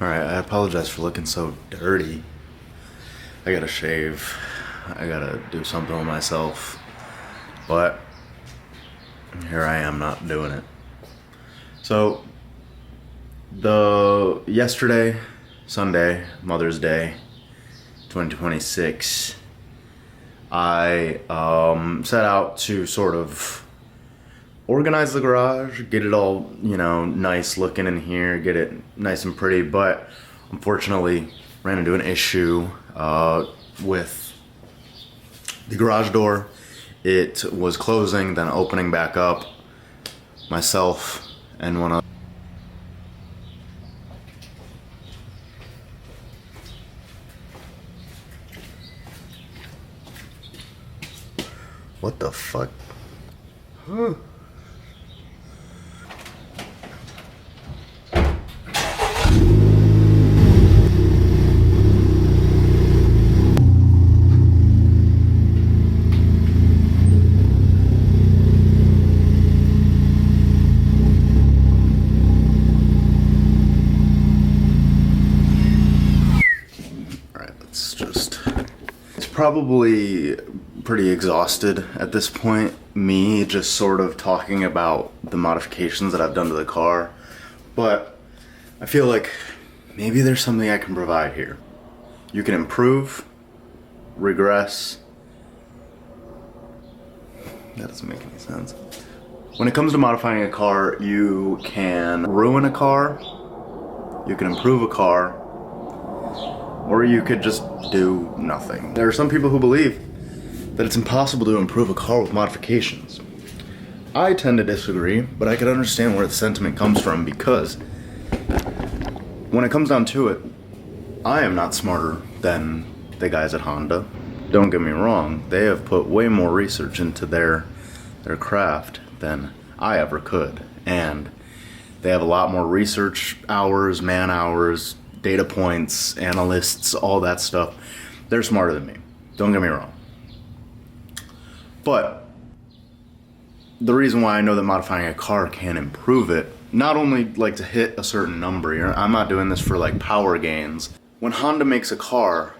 Alright, I apologize for looking so dirty. I gotta shave. I gotta do something with myself. But here I am not doing it. So yesterday, Sunday, Mother's Day, 2026, I set out to sort of organize the garage, get it all, nice looking in here, get it nice and pretty, but unfortunately ran into an issue with the garage door. It was closing, then opening back up. Myself and one other. What the fuck? Huh. It's probably pretty exhausted at this point, me just sort of talking about the modifications that I've done to the car, but I feel like maybe there's something I can provide here. You can improve, regress. That doesn't make any sense. When it comes to modifying a car, you can ruin a car, you can improve a car, or you could just do nothing. There are some people who believe that it's impossible to improve a car with modifications. I tend to disagree, but I can understand where the sentiment comes from, because when it comes down to it, I am not smarter than the guys at Honda. Don't get me wrong, they have put way more research into their craft than I ever could, and they have a lot more research hours, man hours, data points, analysts, all that stuff. They're smarter than me. Don't get me wrong. But the reason why I know that modifying a car can improve it, not only like to hit a certain number, I'm not doing this for like power gains. When Honda makes a car,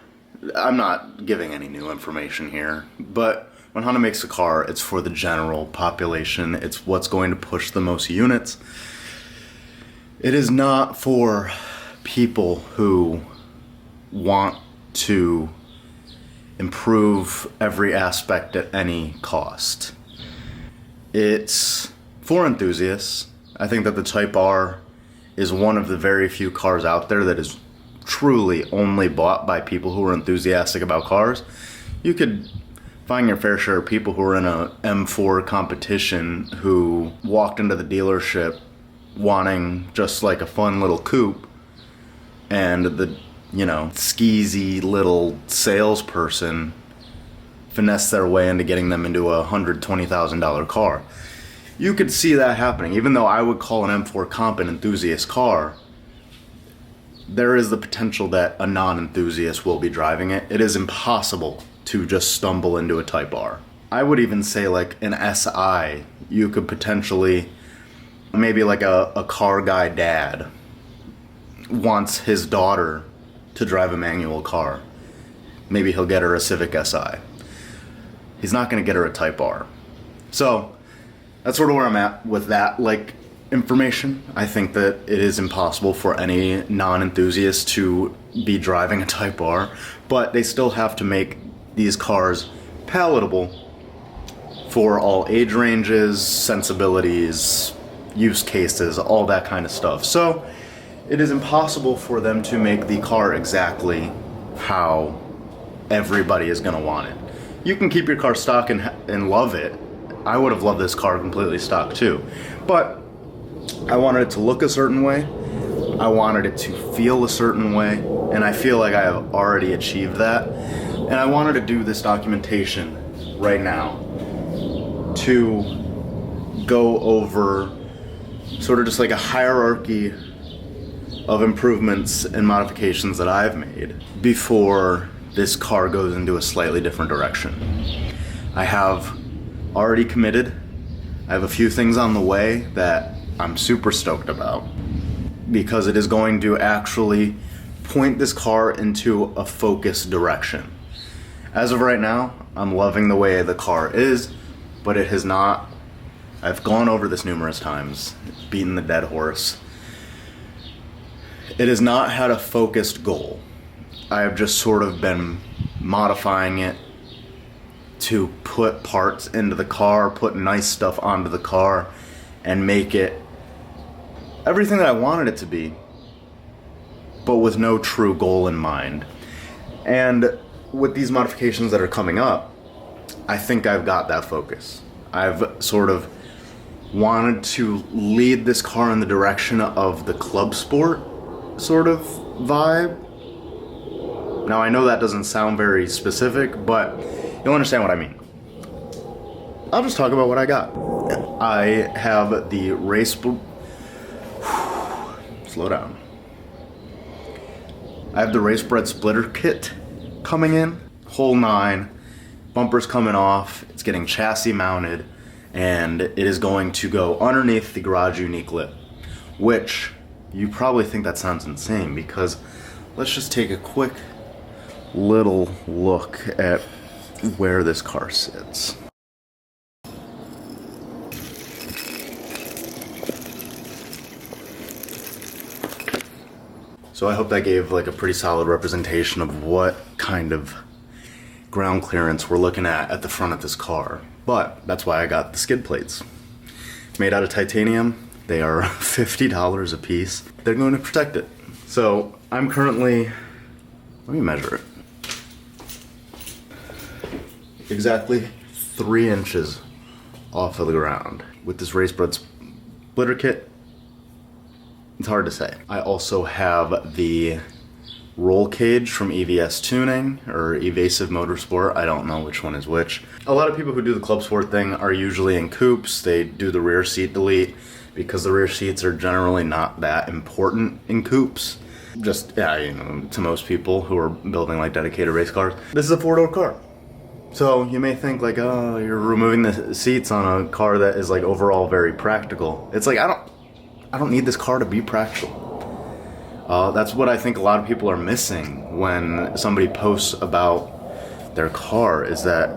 I'm not giving any new information here, but when Honda makes a car, it's for the general population. It's what's going to push the most units. It is not for people who want to improve every aspect at any cost. It's for enthusiasts. I think that the Type R is one of the very few cars out there that is truly only bought by people who are enthusiastic about cars. You could find your fair share of people who are in a M4 competition who walked into the dealership wanting just like a fun little coupe, and the, skeezy little salesperson finesse their way into getting them into a $120,000 car. You could see that happening. Even though I would call an M4 Comp an enthusiast car, there is the potential that a non-enthusiast will be driving it. It is impossible to just stumble into a Type R. I would even say like an SI, you could potentially, maybe like a car guy dad wants his daughter to drive a manual car. Maybe he'll get her a Civic Si. He's not going to get her a Type R. So that's sort of where I'm at with that information. I think that it is impossible for any non-enthusiast to be driving a Type R, but they still have to make these cars palatable for all age ranges, sensibilities, use cases, all that kind of stuff. So it is impossible for them to make the car exactly how everybody is going to want it. You can keep your car stock and love it. I would have loved this car completely stock too. But I wanted it to look a certain way. I wanted it to feel a certain way. And I feel like I have already achieved that. And I wanted to do this documentation right now to go over sort of just like a hierarchy of improvements and modifications that I've made before this car goes into a slightly different direction. I have already committed. I have a few things on the way that I'm super stoked about. because it is going to actually point this car into a focused direction. As of right now, I'm loving the way the car is, but it has not, I've gone over this numerous times, beaten the dead horse. It has not had a focused goal. I have just sort of been modifying it to put parts into the car, put nice stuff onto the car, and make it everything that I wanted it to be, but with no true goal in mind. And with these modifications that are coming up, I think I've got that focus. I've sort of wanted to lead this car in the direction of the club sport sort of vibe. Now I know that doesn't sound very specific, but you'll understand what I mean. I'll just talk about what I got. I have the slow down. I have the race bred splitter kit coming in, whole 9, bumpers coming off, it's getting chassis mounted, and it is going to go underneath the garage unique lip, which you probably think that sounds insane, because let's just take a quick little look at where this car sits. So I hope that gave like a pretty solid representation of what kind of ground clearance we're looking at the front of this car. But that's why I got the skid plates. Made out of titanium. They are $50 a piece. They're going to protect it. So I'm currently, let me measure it. Exactly 3 inches off of the ground. With this race bred splitter kit, it's hard to say. I also have the roll cage from EVS Tuning, or Evasive Motorsport, I don't know which one is which. A lot of people who do the club sport thing are usually in coupes. They do the rear seat delete because the rear seats are generally not that important in coupes. Just, yeah, you know, to most people who are building like dedicated race cars. This is a 4-door car. So you may think like, oh, you're removing the seats on a car that is like overall very practical. It's like, I don't need this car to be practical. That's what I think a lot of people are missing when somebody posts about their car, is that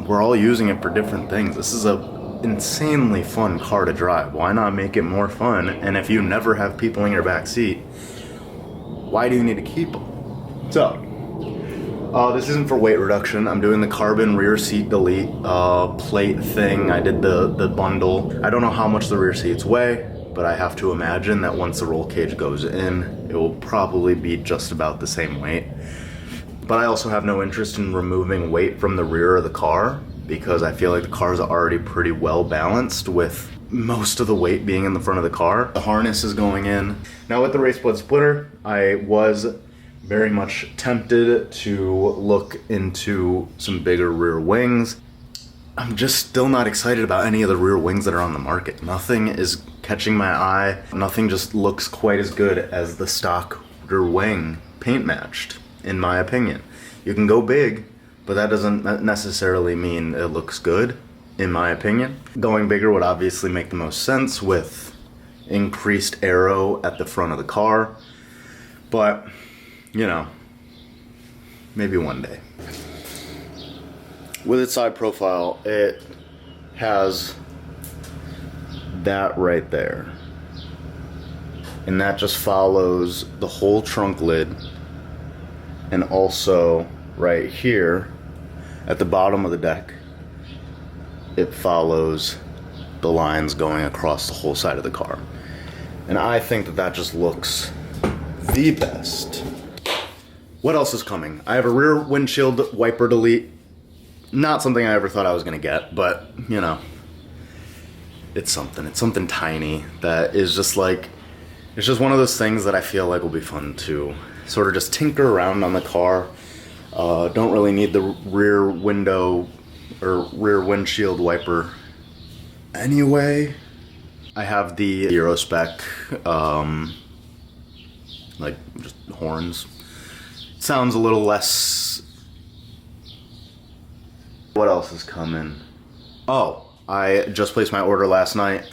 we're all using it for different things. This is a insanely fun car to drive. Why not make it more fun? And if you never have people in your back seat, why do you need to keep them? So, this isn't for weight reduction. I'm doing the carbon rear seat delete plate thing. I did the bundle. I don't know how much the rear seats weigh, but I have to imagine that once the roll cage goes in, it will probably be just about the same weight. But I also have no interest in removing weight from the rear of the car, because I feel like the car is already pretty well balanced with most of the weight being in the front of the car. The harness is going in. Now with the race bred splitter, I was very much tempted to look into some bigger rear wings. I'm just still not excited about any of the rear wings that are on the market. Nothing is catching my eye. Nothing just looks quite as good as the stock rear wing paint matched, in my opinion. You can go big, but that doesn't necessarily mean it looks good, in my opinion. Going bigger would obviously make the most sense with increased aero at the front of the car, but you know, maybe one day. With its side profile, it has that right there. And that just follows the whole trunk lid. And also right here at the bottom of the deck, it follows the lines going across the whole side of the car. And I think that that just looks the best. What else is coming? I have a rear windshield wiper delete. Not something I ever thought I was gonna get, but you know, it's something. It's something tiny that is just like, it's just one of those things that I feel like will be fun to sort of just tinker around on the car. Don't really need the rear window or rear windshield wiper anyway. I have the Euro spec, like just horns. Sounds a little less. What else is coming? Oh, I just placed my order last night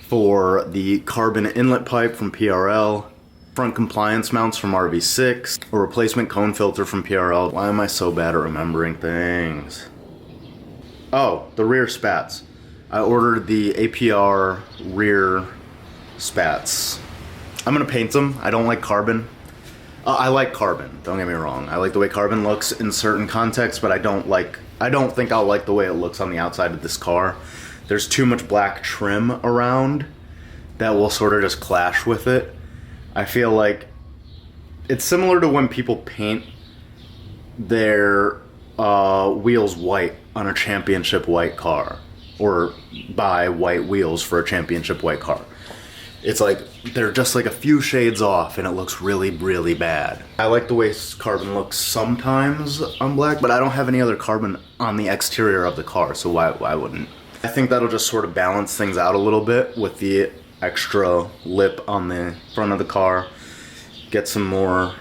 For the carbon inlet pipe from PRL, front compliance mounts from RV6, a replacement cone filter from PRL. Why am I so bad at remembering things? Oh, the rear spats. I ordered the APR rear spats. I'm gonna paint them. I don't like carbon. I like carbon, don't get me wrong. I like the way carbon looks in certain contexts, but I don't think I'll like the way it looks on the outside of this car. There's too much black trim around that will sort of just clash with it. I feel like it's similar to when people paint their wheels white on a championship white car, or buy white wheels for a championship white car. It's like they're just like a few shades off and it looks really, really bad. I like the way carbon looks sometimes on black, but I don't have any other carbon on the exterior of the car, so why wouldn't? I think that'll just sort of balance things out a little bit with the extra lip on the front of the car. Get some more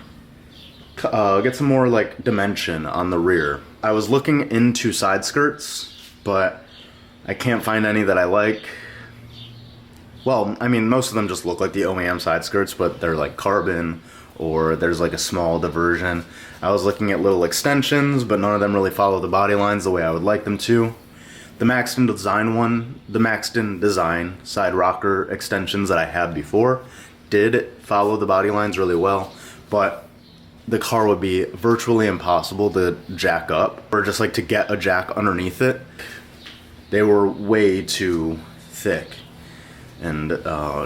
like dimension on the rear. I was looking into side skirts, but I can't find any that I like. Well, I mean, most of them just look like the OEM side skirts, but they're like carbon, or there's like a small diversion. I was looking at little extensions, but none of them really follow the body lines the way I would like them to. The Maxton Design side rocker extensions that I had before did follow the body lines really well, but the car would be virtually impossible to jack up, or just like to get a jack underneath it. They were way too thick and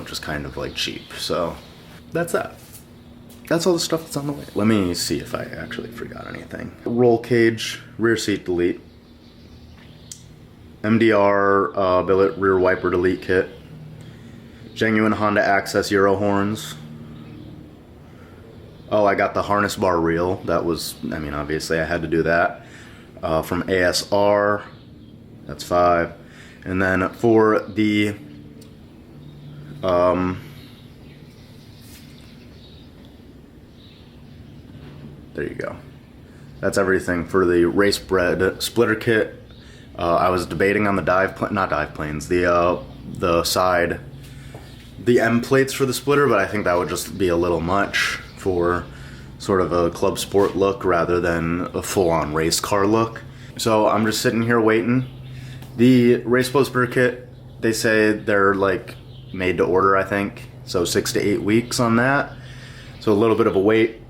just kind of like cheap. So that's that. That's all the stuff that's on the way. Let me see if I actually forgot anything. Roll cage, rear seat delete, MDR billet rear wiper delete kit, genuine Honda Access Euro horns. Oh, I got the harness bar reel. That was, I mean, obviously I had to do that. From ASR, that's 5. And then for the there you go. That's everything for the race bred splitter kit. I was debating on the the M plates for the splitter, but I think that would just be a little much for sort of a club sport look rather than a full-on race car look. So I'm just sitting here waiting. The race boat splitter kit, they say they're like made to order, I think. So 6 to 8 weeks on that. So a little bit of a wait.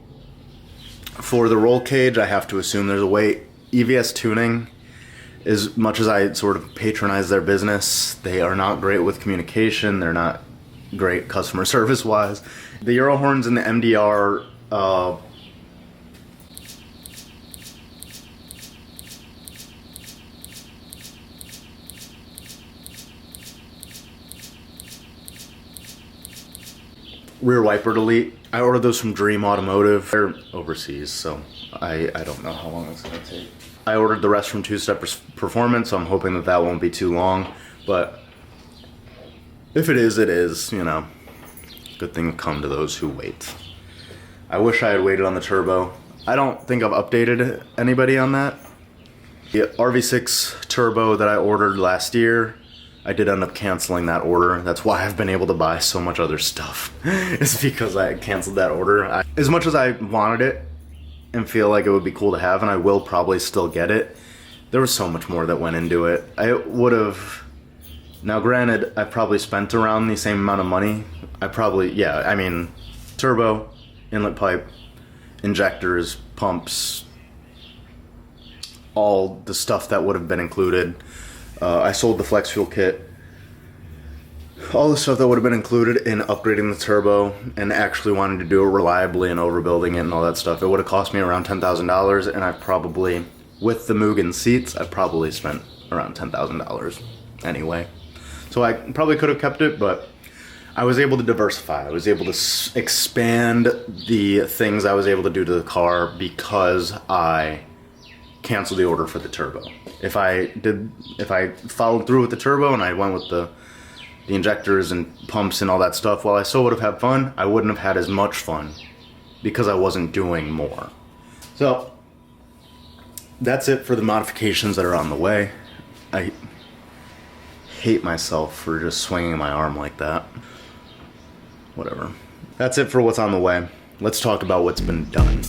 For the roll cage, I have to assume there's a wait. EVS Tuning, as much as I sort of patronize their business, they are not great with communication. They're not great customer service wise. The Euro horns and the MDR rear wiper delete. I ordered those from Dream Automotive. They're overseas, so I don't know how long it's gonna take. I ordered the rest from Two Step Performance, so I'm hoping that that won't be too long. But if it is, it is, you know. Good thing will come to those who wait. I wish I had waited on the turbo. I don't think I've updated anybody on that. The RV6 turbo that I ordered last year, I did end up canceling that order. That's why I've been able to buy so much other stuff. It's because I canceled that order. As much as I wanted it and feel like it would be cool to have, and I will probably still get it, there was so much more that went into it. I would have... Now granted, I probably spent around the same amount of money. I mean, turbo, inlet pipe, injectors, pumps, all the stuff that would have been included. I sold the flex fuel kit. All the stuff that would have been included in upgrading the turbo and actually wanting to do it reliably and overbuilding it and all that stuff, it would have cost me around $10,000, and I probably, with the Mugen seats, I probably spent around $10,000 anyway. So I probably could have kept it, but I was able to diversify. I was able to expand the things I was able to do to the car because I canceled the order for the turbo. If I followed through with the turbo and I went with the injectors and pumps and all that stuff, while I still would have had fun, I wouldn't have had as much fun because I wasn't doing more. So that's it for the modifications that are on the way. hate myself for just swinging my arm like that. Whatever. That's it for what's on the way. Let's talk about what's been done.